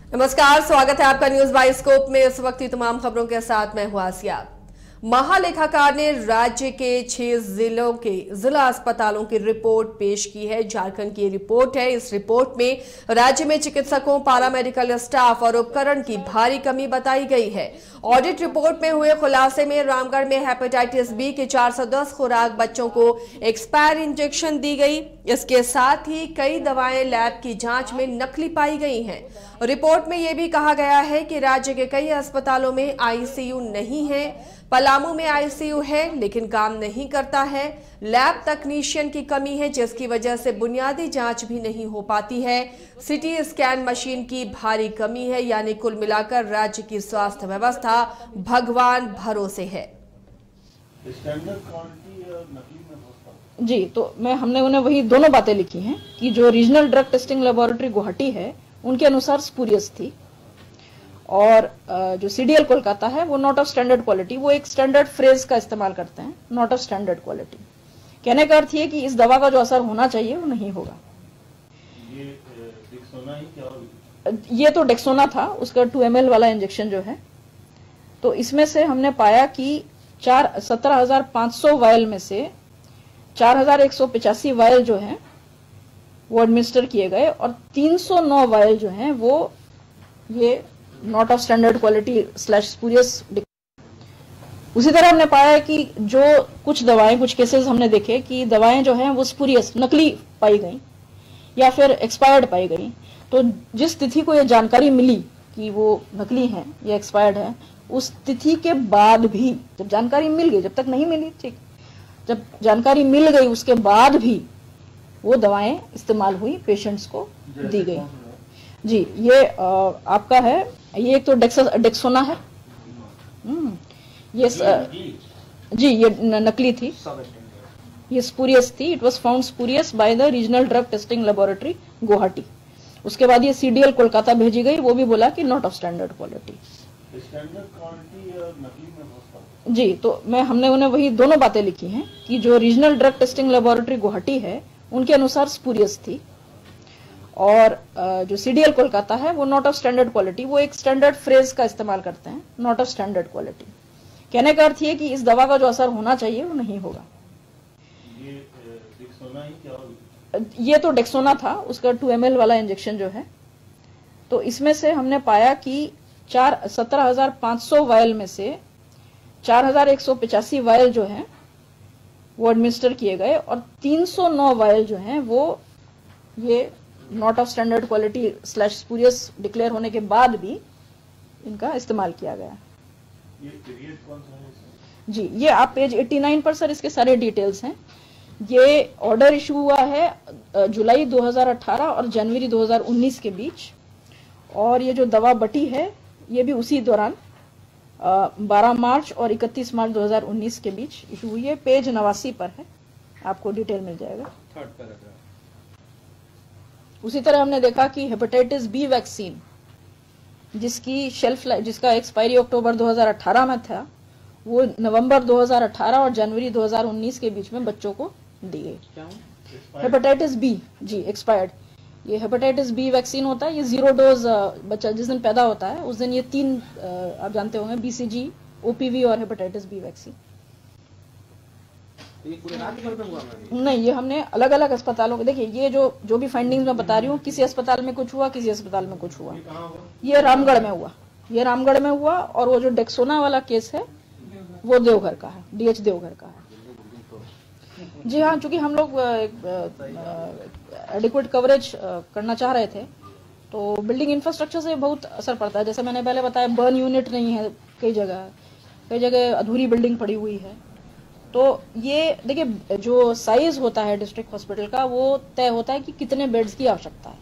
नमस्कार, स्वागत है आपका न्यूज बाइस्कोप में। इस वक्त की तमाम खबरों के साथ मैं हूं आसिया। महालेखाकार ने राज्य के 6 जिलों के जिला अस्पतालों की रिपोर्ट पेश की है। झारखंड की रिपोर्ट है। इस रिपोर्ट में राज्य में चिकित्सकों, पारामेडिकल स्टाफ और उपकरण की भारी कमी बताई गई है। ऑडिट रिपोर्ट में हुए खुलासे में रामगढ़ में हेपेटाइटिस बी के 410 खुराक बच्चों को एक्सपायर इंजेक्शन दी गई। इसके साथ ही कई दवाएं लैब की जांच में नकली पाई गई हैं। रिपोर्ट में यह भी कहा गया है कि राज्य के कई अस्पतालों में आईसीयू नहीं है। पलामू में आईसीयू है लेकिन काम नहीं करता है। लैब तकनीशियन की कमी है जिसकी वजह से बुनियादी जांच भी नहीं हो पाती है। सिटी स्कैन मशीन की भारी कमी है। यानी कुल मिलाकर राज्य की स्वास्थ्य व्यवस्था भगवान भरोसे है। जी, तो हमने उन्हें वही दोनों बातें लिखी हैं कि जो regional drug testing laboratory Guwahati है उनके अनुसार स्पूरियस थी, और जो सीडीएल कोलकाता है वो नॉट ऑफ स्टैंडर्ड क्वालिटी। वो एक स्टैंडर्ड फ्रेज का इस्तेमाल करते हैं, नॉट ऑफ स्टैंडर्ड क्वालिटी। कहने का अर्थ ये कि इस दवा का जो असर होना चाहिए वो नहीं होगा। ये तो डेक्सोना था, उसका 2 ml वाला इंजेक्शन जो है। तो इसमें से हमने पाया कि 17,500 वायल में से 4,185 वायल जो है वो एडमिनिस्टर किए गए, और 309 वायल जो हैं वो ये not of standard quality / spurious. उसी तरह हमने पाया है कि जो कुछ दवाएं, कुछ केसेस हमने देखे कि दवाएं जो हैं वो स्पूरियस, नकली पाई गई या फिर एक्सपायर्ड पाई गई। तो जिस तिथि को ये जानकारी मिली कि वो नकली हैं या एक्सपायर्ड है, उस तिथि के बाद भी जब जानकारी मिल गई, जब तक नहीं मिली ठीक, जब जानकारी मिल गई उसके बाद भी वो दवाएं इस्तेमाल हुई, पेशेंट्स को दी गई। जी, ये आपका है, ये एक तो डेक्सोना है। ये जी, ये नकली थी, ये स्पूरियस थी। It was found spurious by the regional drug testing laboratory Guwahati. उसके बाद ये सीडीएल कोलकाता भेजी गई, वो भी बोला कि नॉट ऑफ स्टैंडर्ड क्वालिटी। जी, तो हमने उन्हें वही दोनों बातें लिखी हैं कि जो regional drug testing laboratory Guwahati है उनके अनुसार स्पूरियस थी, और जो सीडीएल कोलकाता है वो नॉट ऑफ स्टैंडर्ड क्वालिटी। वो एक स्टैंडर्ड फ्रेज का इस्तेमाल करते हैं, नॉट ऑफ स्टैंडर्ड क्वालिटी। कहने का अर्थ ये कि इस दवा का जो असर होना चाहिए वो नहीं होगा। ये तो डेक्सोना था, उसका 2 ml वाला इंजेक्शन जो है। तो इसमें से हमने पाया कि 17,500 वायल में से 4,185 वायल जो है वो एडमिनिस्टर किए गए, और 309 वायल जो हैं वो ये not of standard quality / spurious declare होने के बाद भी इनका इस्तेमाल किया गया। ये पीरियड कौन सा है? जी, ये आप पेज 89 पर सर इसके सारे डिटेल्स हैं। ये ऑर्डर इशू हुआ है जुलाई 2018 और जनवरी 2019 के बीच, और ये जो दवा बटी है ये भी उसी दौरान 12 मार्च और 31 मार्च 2019 के बीच इशू हुई है। पेज 89 पर है, आपको डिटेल मिल जाएगा। उसी तरह हमने देखा कि हेपेटाइटिस बी वैक्सीन, जिसकी शेल्फ लाइफ, जिसका एक्सपायरी अक्टूबर 2018 में था, वो नवंबर 2018 और जनवरी 2019 के बीच में बच्चों को दी गई। हेपेटाइटिस बी, जी, एक्सपायर्ड। ये हेपेटाइटिस बी वैक्सीन होता है। ये 0 डोज बच्चा जिस दिन पैदा होता है उस दिन ये 3 आप जानते होंगे, बीसीजी, ओपीवी और हेपेटाइटिस बी वैक्सीन। ये पूरे राज्य भर में हुआ नहीं, ये हमने अलग अलग अस्पतालों को, देखिए ये जो भी फाइंडिंग्स मैं बता रही हूँ, किसी अस्पताल में कुछ हुआ, किसी अस्पताल में कुछ हुआ। ये रामगढ़ में हुआ, ये रामगढ़ में हुआ, और वो जो डेक्सोना वाला केस है वो देवघर का है, डीएच देवघर का है। जी हाँ, चूंकि हम लोग एडिक्वेट कवरेज करना चाह रहे थे, तो बिल्डिंग इंफ्रास्ट्रक्चर से बहुत असर पड़ता है। जैसे मैंने पहले बताया, बर्न यूनिट नहीं है कई जगह अधूरी बिल्डिंग पड़ी हुई है। तो ये देखिए, जो साइज होता है डिस्ट्रिक्ट हॉस्पिटल का वो तय होता है कि कितने बेड्स की आवश्यकता है।